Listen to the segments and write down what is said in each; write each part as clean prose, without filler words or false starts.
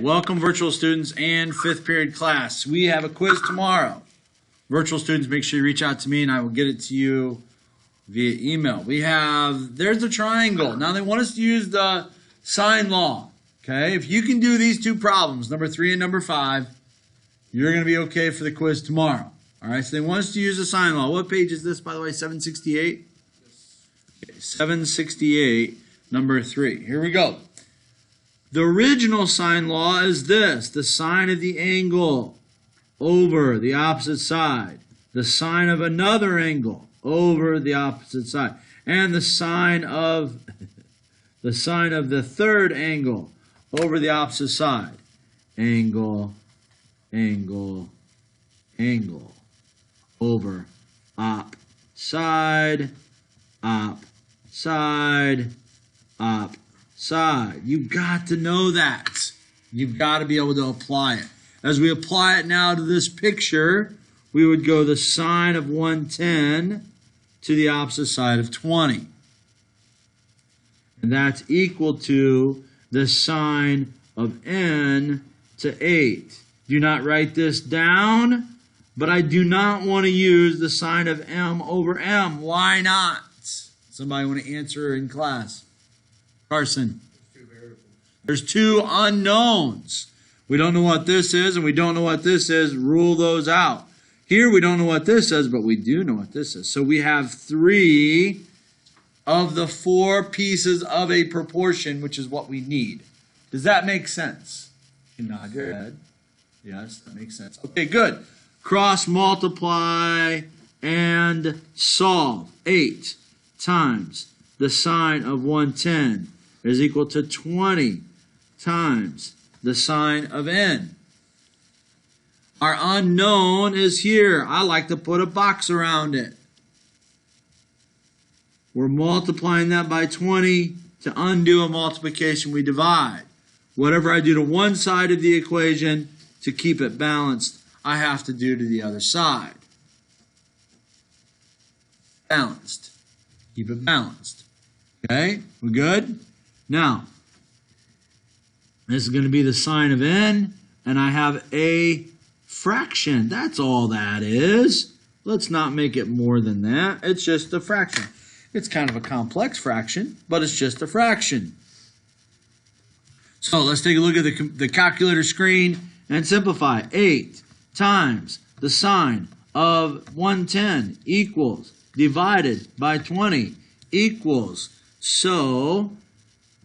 welcome virtual students and 5th period class. We have a quiz tomorrow. Virtual students, make sure you reach out to me and I will get it to you via email. There's the triangle. Now they want us to use the sine law. Okay, if you can do these two problems, number 3 and number 5, you're going to be okay for the quiz tomorrow. All right, so they want us to use the sine law. What page is this, by the way, 768? Okay, 768, number 3. Here we go. The original sine law is this: the sine of the angle over the opposite side, the sine of another angle over the opposite side, and the sine of the third angle over the opposite side. Angle, angle, angle over op side, op side, op side. You've got to know that. You've got to be able to apply it. As we apply it now to this picture, we would go the sine of 110 to the opposite side of 20. And that's equal to the sine of n to 8. Do not write this down, but I do not want to use the sine of m over m. Why not? Somebody want to answer in class? Carson. There's two unknowns. We don't know what this is and we don't know what this is. Rule those out. Here we don't know what this is, but we do know what this is. So we have 3 of the 4 pieces of a proportion, which is what we need. Does that make sense? You can nod your head. Yes, that makes sense. Okay, good. Cross multiply and solve. 8 times the sine of 110 is equal to 20 times the sine of n. Our unknown is here. I like to put a box around it. We're multiplying that by 20. To undo a multiplication, we divide. Whatever I do to one side of the equation to keep it balanced, I have to do to the other side. Balanced. Keep it balanced. Okay, we good? Now, this is going to be the sine of n, and I have a fraction. That's all that is. Let's not make it more than that. It's just a fraction. It's kind of a complex fraction, but it's just a fraction. So let's take a look at the calculator screen and simplify. 8 times the sine of 110 equals, divided by 20 equals. So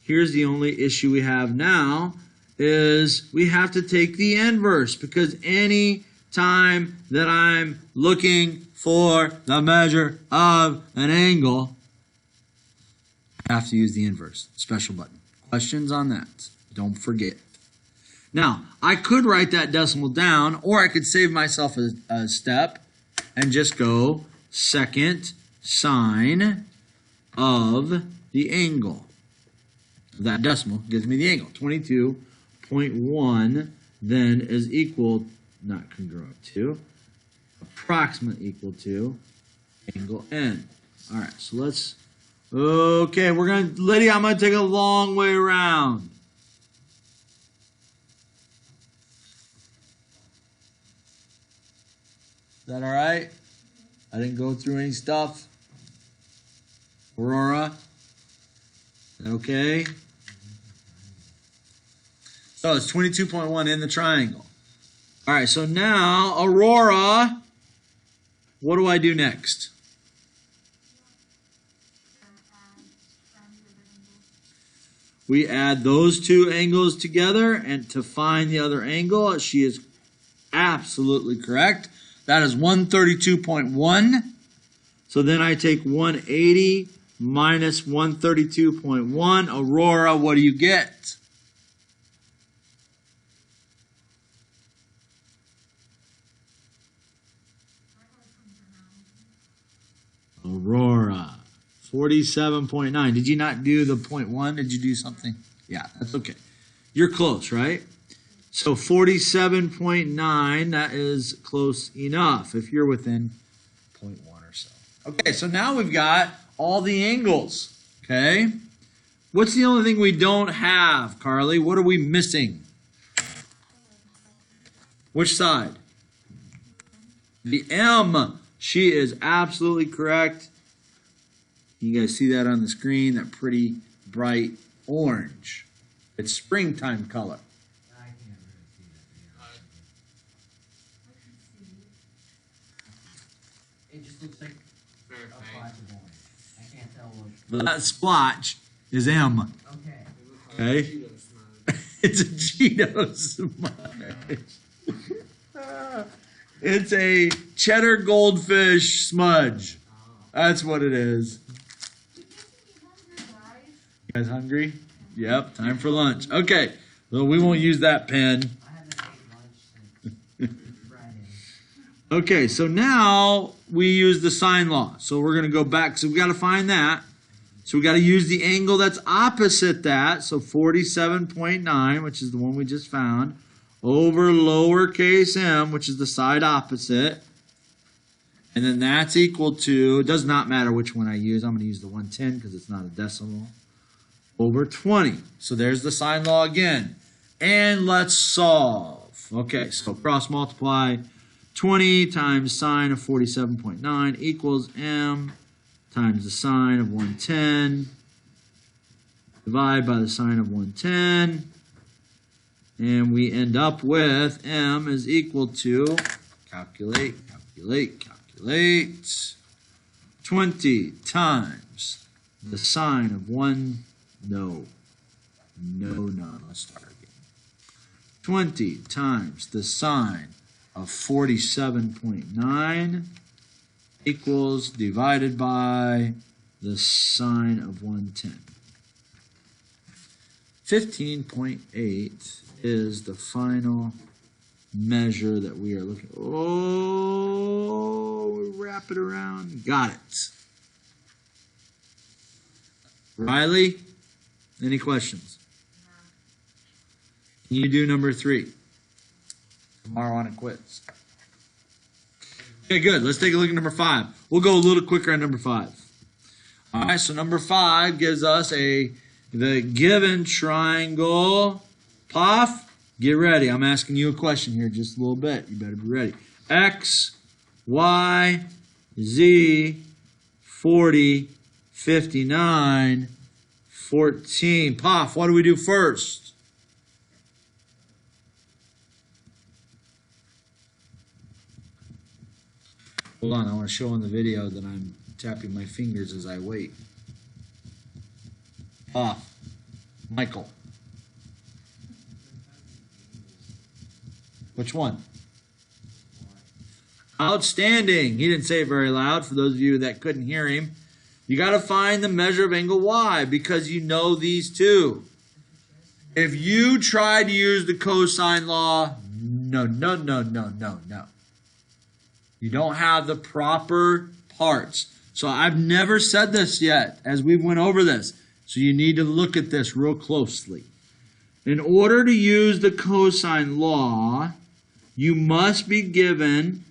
here's the only issue we have now, is we have to take the inverse, because any time that I'm looking for the measure of an angle, I have to use the inverse. Special button. Questions on that? Don't forget. Now, I could write that decimal down, or I could save myself a step and just go second sine of the angle. That decimal gives me the angle. 22.1 then is equal, not congruent to, approximately equal to angle n. All right, so let's, okay, Lydia, I'm going to take a long way around. Is that all right? I didn't go through any stuff. Aurora? Okay. So it's 22.1 in the triangle. All right, so now, Aurora, what do I do next? We add those two angles together, and to find the other angle, she is absolutely correct. That is 132.1. So then I take 180 minus 132.1. Aurora, what do you get? Aurora, 47.9. Did you not do the 0.1? Did you do something? Yeah, that's okay. You're close, right? So 47.9, that is close enough if you're within 0.1 or so. Okay, so now we've got all the angles, okay? What's the only thing we don't have, Carly? What are we missing? Which side? The M. She is absolutely correct. You guys see that on the screen, that pretty bright orange. It's springtime color. I can't really see that. It just looks like a splash of orange. I can't tell what. That splotch is M. Okay. Okay? It's a Cheeto smudge. It's a cheddar goldfish smudge. That's what it is. You guys hungry? Yep, time for lunch. Okay, well, we won't use that pen. I haven't ate lunch since Friday. Okay, so now we use the sine law. So we're going to go back. So we got to find that. So we got to use the angle that's opposite that. So 47.9, which is the one we just found, over lowercase m, which is the side opposite. And then that's equal to, it does not matter which one I use. I'm going to use the 110 because it's not a decimal. Over 20. So there's the sine law again. And let's solve. Okay, so cross multiply 20 times sine of 47.9 equals m times the sine of 110. Divide by the sine of 110. And we end up with m is equal to, calculate, 20 times the sine of 1, let's start again. 20 times the sine of 47.9 equals divided by the sine of 110. 15.8 is the final measure that we are looking. Oh, we wrap it around. Got it. Riley, any questions? Can you do number 3? Tomorrow on a quiz. Okay, good. Let's take a look at number 5. We'll go a little quicker on number 5. All right, so number 5 gives us the given triangle. Poff, get ready. I'm asking you a question here just a little bit. You better be ready. X, Y, Z, 40, 59, 14. Poff, what do we do first? Hold on, I want to show on the video that I'm tapping my fingers as I wait. Poff, Michael. Which one? Outstanding. He didn't say it very loud for those of you that couldn't hear him. You got to find the measure of angle Y because you know these two. If you try to use the cosine law, no. You don't have the proper parts. So I've never said this yet as we went over this. So you need to look at this real closely. In order to use the cosine law, you must be given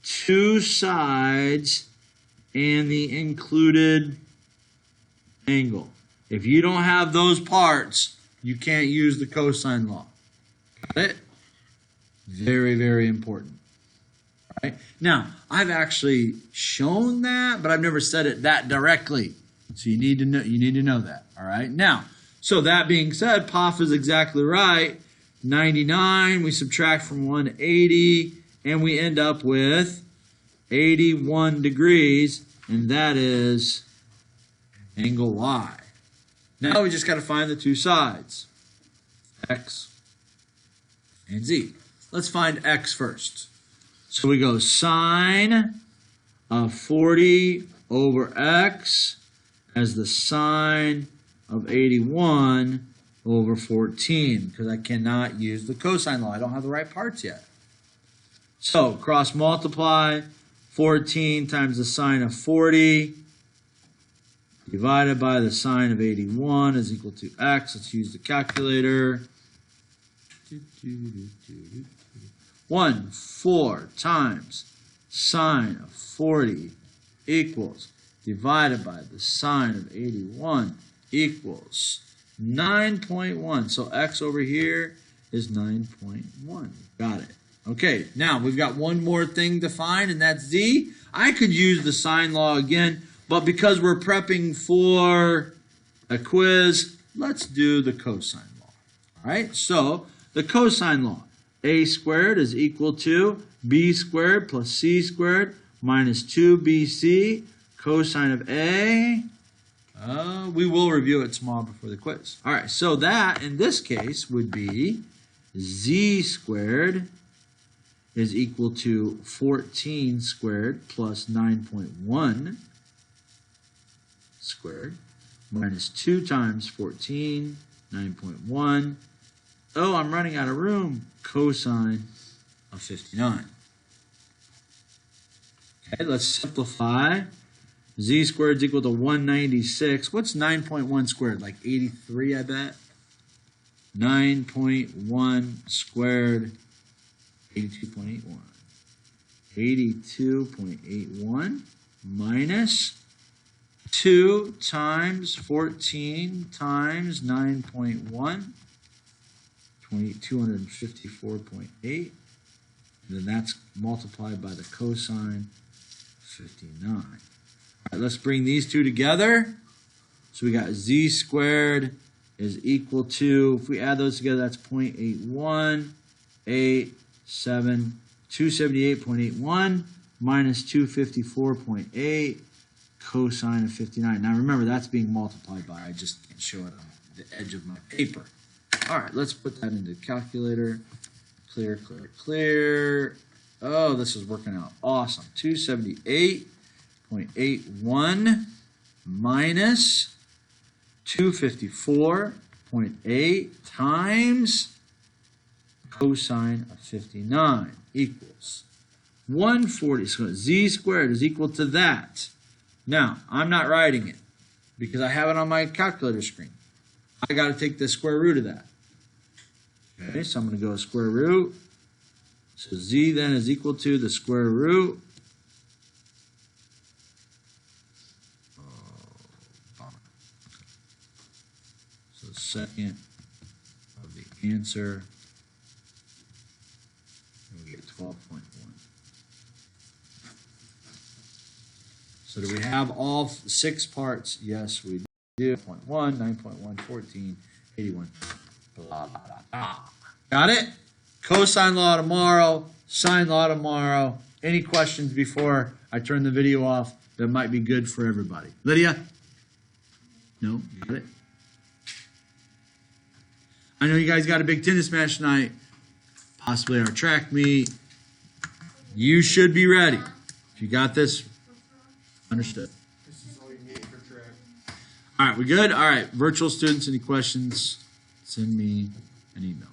two sides and the included angle. If you don't have those parts, you can't use the cosine law. Got it? Very, very important. All right? Now, I've actually shown that, but I've never said it that directly. So you need to know that. All right? Now, so that being said, Poff is exactly right. 99, we subtract from 180, and we end up with 81 degrees, and that is angle Y. Now we just got to find the two sides, X and Z. Let's find X first. So we go sine of 40 over X as the sine of 81 over 14, because I cannot use the cosine law. I don't have the right parts yet. So cross multiply 14 times the sine of 40 divided by the sine of 81 is equal to X. Let's use the calculator. 4 times sine of 40 equals divided by the sine of 81 equals 9.1. So X over here is 9.1. Got it. Okay, now we've got one more thing to find, and that's z. I could use the sine law again, but because we're prepping for a quiz, let's do the cosine law. All right, so the cosine law, a squared is equal to b squared plus c squared minus 2bc cosine of a. We will review it tomorrow before the quiz. All right, so that in this case would be z squared is equal to 14 squared plus 9.1 squared minus 2 times 14, 9.1. Oh, I'm running out of room. Cosine of 59. Okay, let's simplify. Z squared is equal to 196. What's 9.1 squared? Like 83, I bet. 9.1 squared, 82.81. 82.81 minus 2 times 14 times 9.1, 254.8. And then that's multiplied by the cosine 59. All right, let's bring these two together. So we got z squared is equal to, if we add those together, that's 0.81, 278.81 minus 254.8 cosine of 59. Now remember, that's being multiplied by, I just can't show it on the edge of my paper. All right, let's put that into the calculator. Clear, clear, clear. Oh, this is working out awesome. 278.81 minus 254.8 times cosine of 59 equals 140. So z squared is equal to that. Now, I'm not writing it because I have it on my calculator screen. I got to take the square root of that. Okay, so I'm going to go square root. So z then is equal to the square root. So the second of the answer, and we get 12.1. So do we have all 6 parts? Yes, we do. 0.1, 9.1, 14, 81. Blah, blah, blah. Got it? Cosine law tomorrow, sine law tomorrow. Any questions before I turn the video off that might be good for everybody? Lydia? No? Got it? I know you guys got a big tennis match tonight, possibly our track meet. You should be ready. If you got this, understood. This is all you need for track. All right, we good? All right, virtual students, any questions? Send me an email.